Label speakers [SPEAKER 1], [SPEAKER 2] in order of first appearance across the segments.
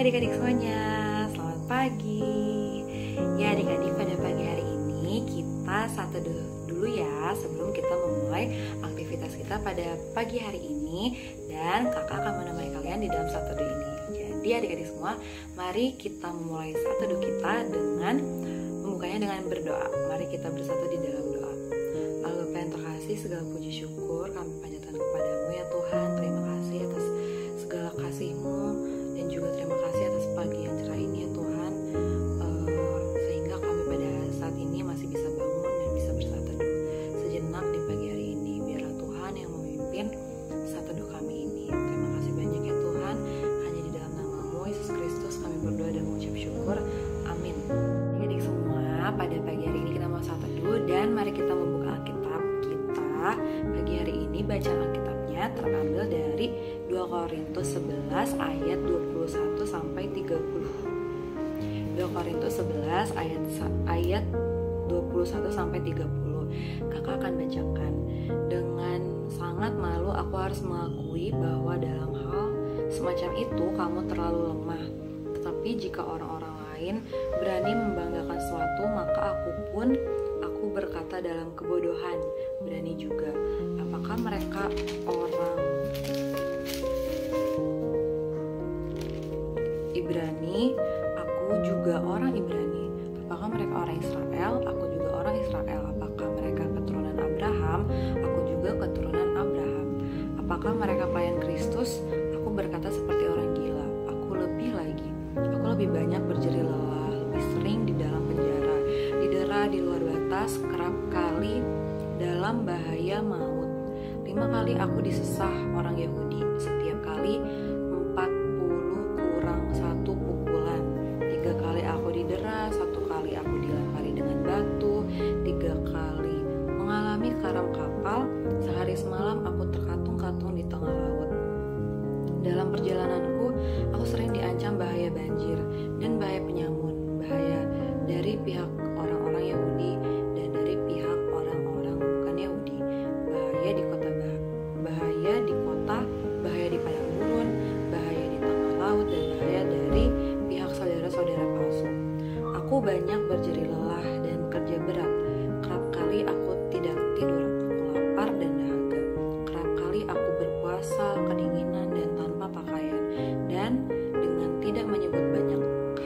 [SPEAKER 1] adik-adik semuanya, selamat pagi. Ya adik-adik, pada pagi hari ini kita satu dulu ya sebelum kita memulai aktivitas kita pada pagi hari ini. Dan kakak akan menemani kalian di dalam satu ini. Jadi adik-adik semua, mari kita memulai satu kita dengan membukanya dengan berdoa. Mari kita bersatu di dalam doa. Allah Bapa yang terkasih, segala puji syukur kami panjatkan kepadamu ya Tuhan. Terima kasih atas segala kasih-Mu dan juga terima kasih atas pagi yang cerah ini ya Tuhan, sehingga kami pada saat ini masih bisa bangun dan bisa bersatu teduh sejenak di pagi hari ini. Biarlah Tuhan yang memimpin satu teduh kami ini. Terima kasih banyak ya Tuhan, hanya di dalam nama-Mu Yesus Kristus kami berdoa dan mengucap syukur, amin. Adik semua, pada pagi hari ini kita mau satu teduh dan mari kita membuka Alkitab kita. Pagi hari ini bacaan Alkitabnya terambil dari 2 Korintus 11 ayat 21 sampai 30. 2 Korintus 11 ayat 21 sampai 30. Kakak akan bacakan. Dengan sangat malu aku harus mengakui bahwa dalam hal semacam itu kamu terlalu lemah. Tetapi jika orang-orang lain berani membanggakan sesuatu, maka aku berkata dalam kebodohan, berani juga. Apakah mereka orang Ibrani, aku juga orang Ibrani. Apakah mereka orang Israel, aku juga orang Israel. Apakah mereka keturunan Abraham, aku juga keturunan Abraham. Apakah mereka pelayan Kristus, aku berkata seperti orang gila. Aku lebih banyak berjerih lelah, lebih sering di dalam penjara, didera di luar batas, kerap kali dalam bahaya maut. 5 kali aku disesah orang Yahudi, setiap kali 40 kurang 1 pukulan. 3 kali aku didera, 1 kali aku dilempari dengan batu, 3 kali mengalami karam kapal, sehari semalam aku terkatung-katung di tengah laut. Dalam perjalananku, aku sering diancam bahaya banjir dan bahaya penyamun, bahaya dari pihak orang-orang Yahudi dan dari pihak orang-orang bukan Yahudi, bahaya di kota, bahaya di padang gurun, bahaya di tengah laut, dan bahaya dari pihak saudara-saudara palsu. Aku banyak berjerih lelah dan kerja berat. Kerap kali aku tidak tidur, aku lapar dan dahaga. Kerap kali aku berpuasa, kedinginan dan tanpa pakaian. Dan dengan tidak menyebut banyak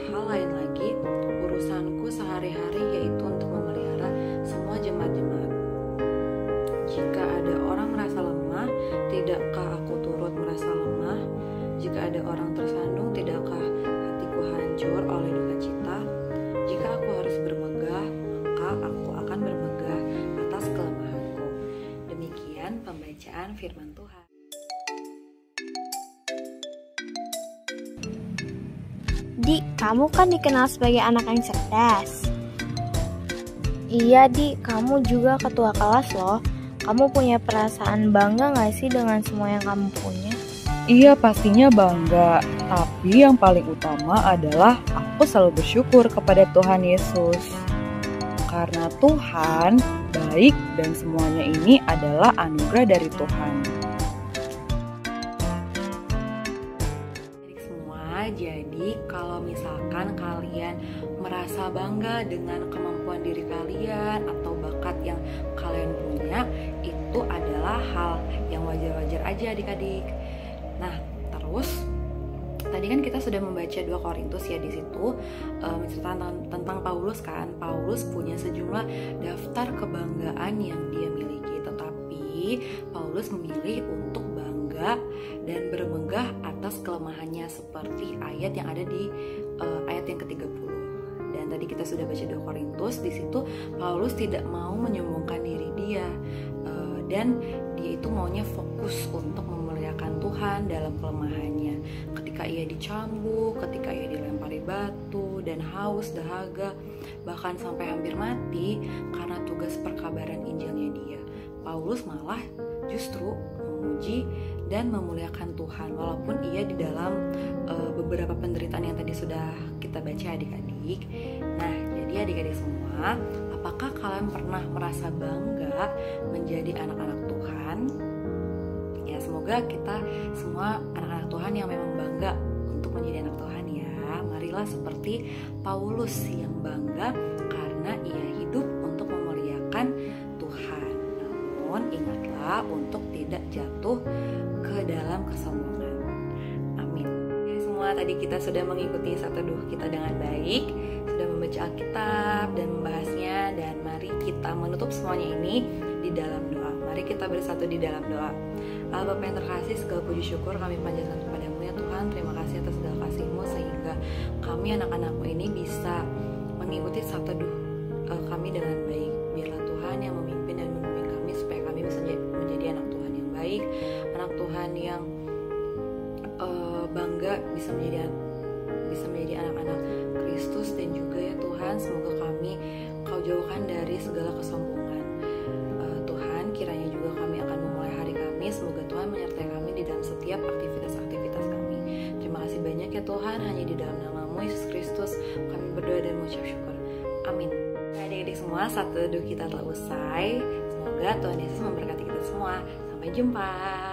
[SPEAKER 1] hal lain lagi, urusanku sehari-hari yaitu untuk memelihara semua jemaat-jemaat. Jika ada orang merasa lemah, tidakkah aku turut merasa lemah? Jika ada orang tersandung, tidakkah hatiku hancur oleh duka cita? Jika aku harus bermegah, maka aku akan bermegah atas kelemahanku. Demikian pembacaan firman Tuhan.
[SPEAKER 2] Di, kamu kan dikenal sebagai anak yang cerdas.
[SPEAKER 3] Iya Di, kamu juga ketua kelas loh. Kamu punya perasaan bangga gak sih dengan semua yang kamu punya?
[SPEAKER 4] Iya pastinya bangga, tapi yang paling utama adalah aku selalu bersyukur kepada Tuhan Yesus. Karena Tuhan baik dan semuanya ini adalah anugerah dari Tuhan.
[SPEAKER 1] Jadi kalau misalkan kalian merasa bangga dengan kemampuan diri kalian atau bakat yang kalian punya, itu adalah hal yang wajar-wajar aja adik-adik. Nah, terus tadi kan kita sudah membaca 2 Korintus ya, di situ menceritakan tentang Paulus kan. Paulus punya sejumlah daftar kebanggaan yang dia miliki, tetapi Paulus memilih untuk bangga dan bermegah atas kelemahannya, seperti ayat yang ada di ayat yang ke-30. Dan tadi kita sudah baca 2 Korintus, di situ Paulus tidak mau menyombongkan diri dia, dan dia itu maunya fokus untuk memuliakan Tuhan dalam kelemahannya. Ketika ia dicambuk, ketika ia dilempari batu dan haus, dahaga, bahkan sampai hampir mati karena tugas perkabaran Injilnya dia, Paulus malah justru memuji dan memuliakan Tuhan walaupun ia di dalam beberapa penderitaan yang tadi sudah kita baca adik-adik. Nah, jadi adik-adik semua, apakah kalian pernah merasa bangga menjadi anak-anak Tuhan? Ya, semoga kita semua anak-anak Tuhan yang memang bangga untuk menjadi anak Tuhan ya. kita, marilah seperti Paulus yang bangga karena ia hidup untuk memuliakan Tuhan. Namun ingatlah untuk tidak jatuh ke dalam kesombongan. Amin. Jadi semua tadi kita sudah mengikuti satu teduh kita dengan baik, sudah membaca Alkitab dan membahasnya, dan mari kita menutup semuanya ini di dalam doa. Mari kita bersatu di dalam doa. Allah Bapa yang terkasih, segala puji syukur kami panjatkan kepadamu ya Tuhan. Terima kasih atas segala kasih-Mu sehingga kami anak-anak-Mu ini bisa mengikuti satu teduh kami dengan baik. Biarlah Tuhan yang memimpin dan membimbing kami supaya kami bisa menjadi anak Tuhan yang baik, anak Tuhan yang bangga bisa menjadi anak-anak Kristus. Dan juga ya Tuhan, semoga kami Kau jauhkan dari segala kesombongan. Tuhan, kiranya juga kami akan memulai hari kami, semoga Tuhan menyertai kami di dalam setiap aktivitas-aktivitas kami. Terima kasih banyak ya Tuhan, hanya di dalam nama-Mu Yesus Kristus kami berdoa dan mengucap syukur. Amin. Adik-adik semua, satu teduh kita telah usai. Semoga Tuhan Yesus memberkati kita semua. Sampai jumpa.